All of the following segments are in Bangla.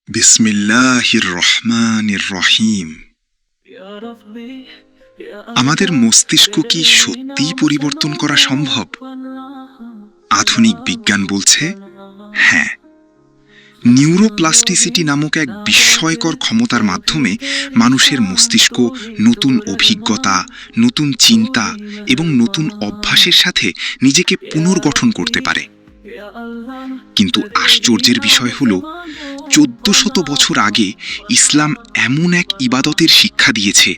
বিসমিল্লাহির রহমানির রহিম। আমাদের মস্তিষ্ক কি সত্যিই পরিবর্তন করা সম্ভব? আধুনিক বিজ্ঞান বলছে হ্যাঁ। নিউরোপ্লাস্টিসিটি নামক এক বিস্ময়কর ক্ষমতার মাধ্যমে মানুষের মস্তিষ্ক নতুন অভিজ্ঞতা, নতুন চিন্তা এবং নতুন অভ্যাসের সাথে নিজেকে পুনর্গঠন করতে পারে। কিন্তু আশ্চর্যের বিষয় হল 1400 বছর আগে ইসলাম এমন এক ইবাদতের শিক্ষা দিয়েছে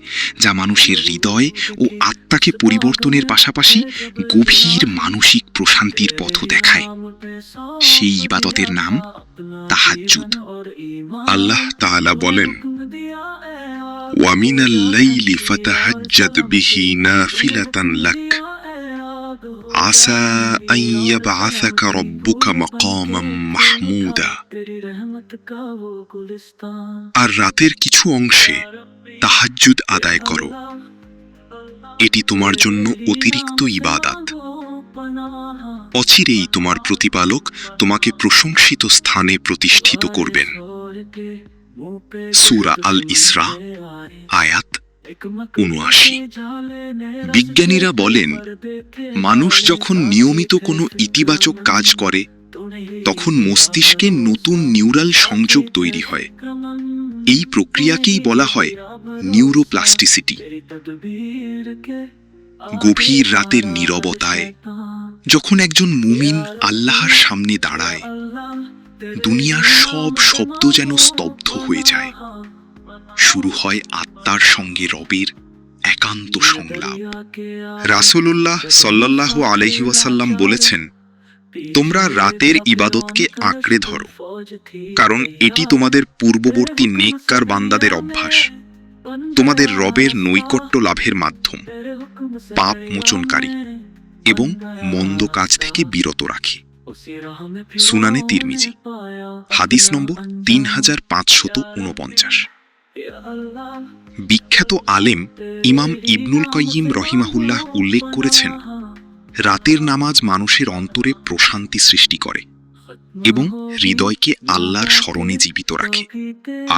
যা মানুষের হৃদয় ও আত্মাকে পরিবর্তনের পাশাপাশি গভীর মানসিক প্রশান্তির পথও দেখায়। সেই ইবাদতের নাম তাহাজ্জুদ। আল্লাহ তাআলা বলেন, ওয়ামিনাল লাইলি ফাতাহাজ্জাদ বিহি নাফিলাতান লাক আসা আন ইয়াবআসাকা রাব্বুকা মাকামান মাহমুদা। আর রাতের কিছু অংশে তাহাজ্জুদ আদায় করো, এটি তোমার জন্য অতিরিক্ত ইবাদত। অচিরেই তোমার প্রতিপালক তোমাকে প্রশংসিত স্থানে প্রতিষ্ঠিত করবেন। সূরা আল ইসরা, আয়াত ৭৯। বিজ্ঞানীরা বলেন, মানুষ যখন নিয়মিত কোনো ইতিবাচক কাজ করে তখন মস্তিষ্কে নতুন নিউরাল সংযোগ তৈরি হয়। এই প্রক্রিয়াকেই বলা হয় নিউরোপ্লাস্টিসিটি। গভীর রাতের নীরবতায় যখন একজন মুমিন আল্লাহর সামনে দাঁড়ায়, দুনিয়ার সব শব্দ যেন স্তব্ধ হয়ে যায়। শুরু হয় আত্মার সঙ্গে রবের একান্ত সংলাপ। রাসূলুল্লাহ সাল্লাল্লাহু আলাইহি ওয়াসাল্লাম বলেছেন, তোমরা রাতের ইবাদতকে আঁকড়ে ধরো, কারণ এটি তোমাদের পূর্ববর্তী নেককার বান্দাদের অভ্যাস, তোমাদের রবের নৈকট্য লাভের মাধ্যম, পাপ মোচনকারী এবং মন্দ কাজ থেকে বিরত রাখে। সুনানে তিরমিজি, হাদিস নম্বর ৩৫৪৯। বিখ্যাত আলেম ইমাম ইবনুল কাইয়িম রহিমাহুল্লাহ উল্লেখ করেছেন, রাতের নামাজ মানুষের অন্তরে প্রশান্তি সৃষ্টি করে এবং হৃদয়কে আল্লাহর স্মরণে জীবিত রাখে।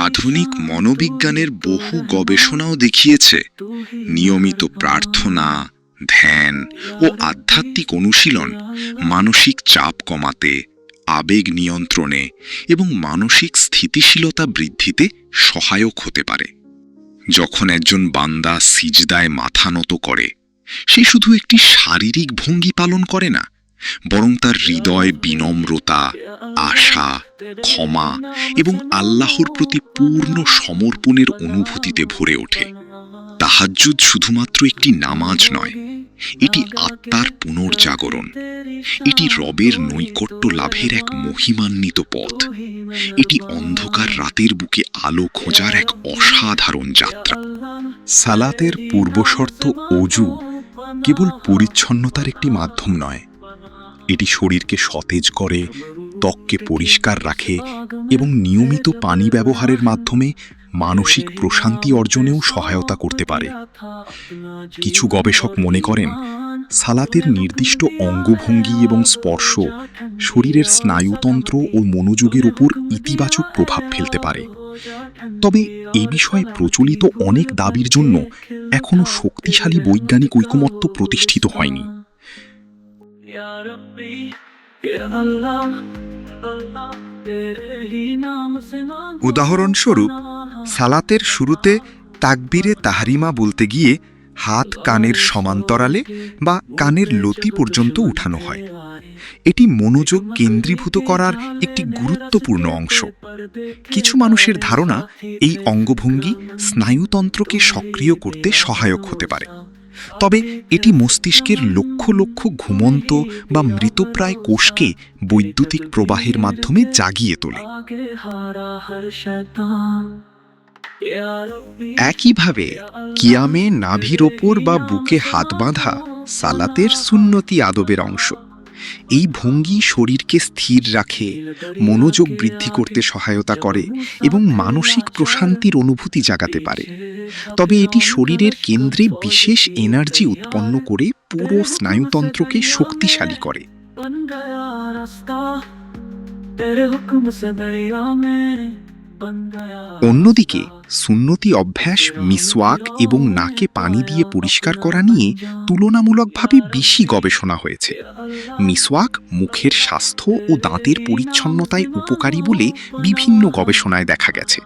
আধুনিক মনোবিজ্ঞানের বহু গবেষণাও দেখিয়েছে নিয়মিত প্রার্থনা, ধ্যান ও আধ্যাত্মিক অনুশীলন মানসিক চাপ কমাতে, আবেগ নিয়ন্ত্রণে এবং মানসিক স্থিতিশীলতা বৃদ্ধিতে সহায়ক হতে পারে। যখন একজন বান্দা সিজদায় মাথা নত করে, সে শুধু একটি শারীরিক ভঙ্গি পালন করে না, বরং তার হৃদয় বিনম্রতা, আশা, ক্ষমা এবং আল্লাহর প্রতি পূর্ণ সমর্পণের অনুভূতিতে ভরে ওঠে। তাহাজ্জুদ শুধুমাত্র একটি নামাজ নয়, এটি আত্মার পুনর্জাগরণ, এটি রবের নৈকট্য লাভের এক মহিমান্বিত পথ, এটি অন্ধকার রাতের বুকে আলো খোঁজার এক অসাধারণ যাত্রা। সালাতের পূর্বশর্ত ওযু কেবল পরিচ্ছন্নতার একটি মাধ্যম নয়, এটি শরীরকে সতেজ করে, ত্বককে পরিষ্কার রাখে এবং নিয়মিত পানি ব্যবহারের মাধ্যমে মানসিক প্রশান্তি অর্জনেও সহায়তা করতে পারে। কিছু গবেষক মনে করেন, সালাতের নির্দিষ্ট অঙ্গভঙ্গি এবং স্পর্শ শরীরের স্নায়ুতন্ত্র ও মনোযোগের উপর ইতিবাচক প্রভাব ফেলতে পারে। তবে এ বিষয়ে প্রচলিত অনেক দাবির জন্য এখনও শক্তিশালী বৈজ্ঞানিক ঐকমত্য প্রতিষ্ঠিত হয়নি। উদাহরণস্বরূপ, সালাতের শুরুতে তাকবীরে তাহরিমা বলতে গিয়ে হাত কানের সমান্তরালে বা কানের লতি পর্যন্ত উঠানো হয়। এটি মনোযোগ কেন্দ্রীভূত করার একটি গুরুত্বপূর্ণ অংশ। কিছু মানুষের ধারণা, এই অঙ্গভঙ্গি স্নায়ুতন্ত্রকে সক্রিয় করতে সহায়ক হতে পারে। তবে এটি মস্তিষ্কের লক্ষ লক্ষ ঘুমন্ত বা মৃতপ্রায় কোষকে বৈদ্যুতিক প্রবাহের মাধ্যমে জাগিয়ে তোলে। একইভাবে কিয়ামে নাভির ওপর বা বুকে হাত বাঁধা সালাতের সুন্নতি আদবের অংশ। এই ভঙ্গি শরীরকে স্থির রাখে, মনোযোগ বৃদ্ধি করতে সহায়তা করে এবং মানসিক প্রশান্তির অনুভূতি জাগাতে পারে। তবে এটি শরীরের কেন্দ্রে বিশেষ এনার্জি উৎপন্ন করে পুরো স্নায়ুতন্ত্রকে শক্তিশালী করে। অন্যদিকে সুন্নতি অভ্যাস মিসওয়াক এবং নাকে পানি দিয়ে পরিষ্কার করা নিয়ে তুলনামূলকভাবে বেশি গবেষণা হয়েছে। মিসওয়াক মুখের স্বাস্থ্য ও দাঁতের পরিচ্ছন্নতায় উপকারী বলে বিভিন্ন গবেষণায় দেখা গেছে,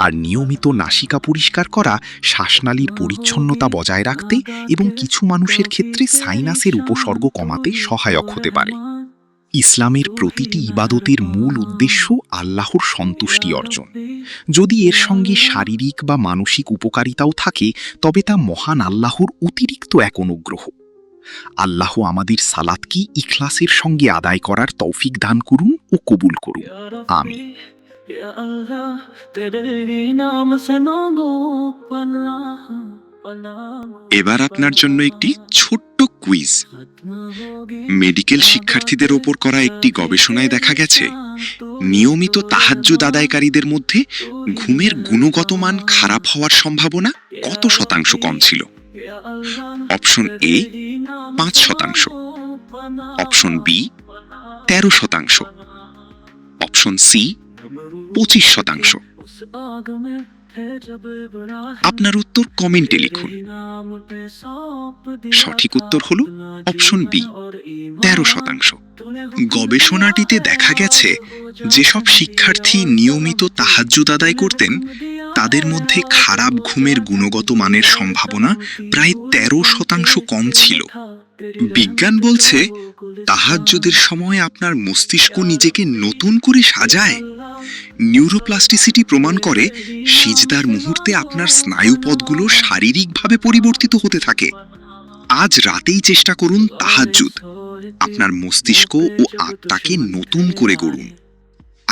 আর নিয়মিত নাসিকা পরিষ্কার করা শ্বাসনালীর পরিচ্ছন্নতা বজায় রাখতে এবং কিছু মানুষের ক্ষেত্রে সাইনাসের উপসর্গ কমাতে সহায়ক হতে পারে। ইসলামের প্রতিটি ইবাদতের মূল উদ্দেশ্য আল্লাহর সন্তুষ্টি অর্জন। যদি এর সঙ্গে শারীরিক বা মানসিক উপকারিতাও থাকে, তবে তা মহান আল্লাহর অতিরিক্ত এক অনুগ্রহ। আল্লাহ আমাদের সালাতকে ইখলাসের সঙ্গে আদায় করার তৌফিক দান করুন ও কবুল করুন। আমিন। या अल्लाह तेरे ही नाम से मांगो पनाह पनाह। এবার আপনার জন্য একটি ছোট্ট কুইজ। মেডিকেল শিক্ষার্থীদের ওপর করা একটি গবেষণায় দেখা গেছে, নিয়মিত তাহাজ্জুদ আদায়কারীদের মধ্যে ঘুমের গুণগত মান খারাপ হওয়ার সম্ভাবনা কত শতাংশ কম ছিল? Option A 5%, option B 13%, option C 25%। আপনার উত্তর কমেন্টে লিখুন। সঠিক উত্তর হল অপশন বি 13%। গবেষণাটিতে দেখা গেছে, যেসব শিক্ষার্থী নিয়মিত তাহাজ্জুদ আদায় করতেন তাদের মধ্যে খারাপ ঘুমের গুণগত মানের সম্ভাবনা প্রায় 13% কম ছিল। বিজ্ঞান বলছে, তাহাজ্জুদের সময় আপনার মস্তিষ্ক নিজেকে নতুন করে সাজায়। নিউরোপ্লাস্টিসিটি প্রমাণ করে সিজদার মুহূর্তে আপনার স্নায়ুপথগুলো শারীরিকভাবে পরিবর্তিত হতে থাকে। আজ রাতেই চেষ্টা করুন তাহাজ্জুদ, আপনার মস্তিষ্ক ও আত্মাকে নতুন করে গড়ুন।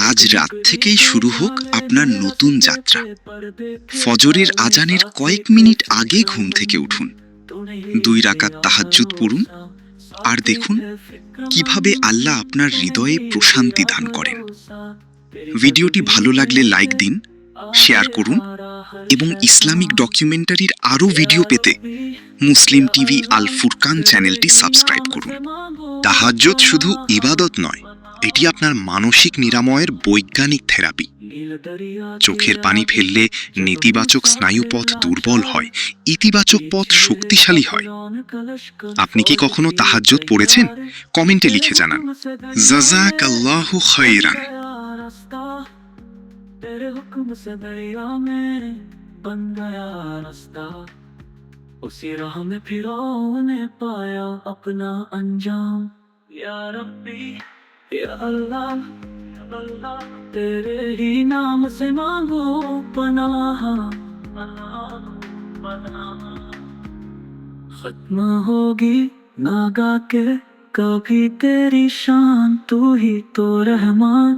আজ রাত থেকেই শুরু হোক আপনার নতুন যাত্রা। ফজরের আজানের কয়েক মিনিট আগে ঘুম থেকে উঠুন, 2 রাকাত তাহাজ্জুদ পড়ুন, আর দেখুন কিভাবে আল্লাহ আপনার হৃদয়ে প্রশান্তি দান করেন। ভিডিওটি ভালো লাগলে লাইক দিন, শেয়ার করুন এবং ইসলামিক ডকুমেন্টারির আরও ভিডিও পেতে মুসলিম টিভি আল ফুরকান চ্যানেলটি সাবস্ক্রাইব করুন। তাহাজ্জুদ শুধু ইবাদত নয়, এটি আপনার মানসিক নিরাময়ের বৈজ্ঞানিক থেরাপি। চোখের পানি ফেললে নেতিবাচক স্নায়ুপথ দুর্বল হয়, ইতিবাচক পথ শক্তিশালী হয়। আপনি কি কখনো তাহাজ্জুদ পড়েছেন? কমেন্টে লিখে জানান। জাযাকাল্লাহু খাইরান। तेरे हुक्म से दरिया में बन गया रास्ता, उसी राह में फिरौने पाया अपना अंजाम। या रब्बी या अल्लाह अल्लाह तेरे ही नाम से मांगो पनाह पनाह पनाह। खत्म होगी नागा के कभी तेरी शान, तू ही तो रहमान।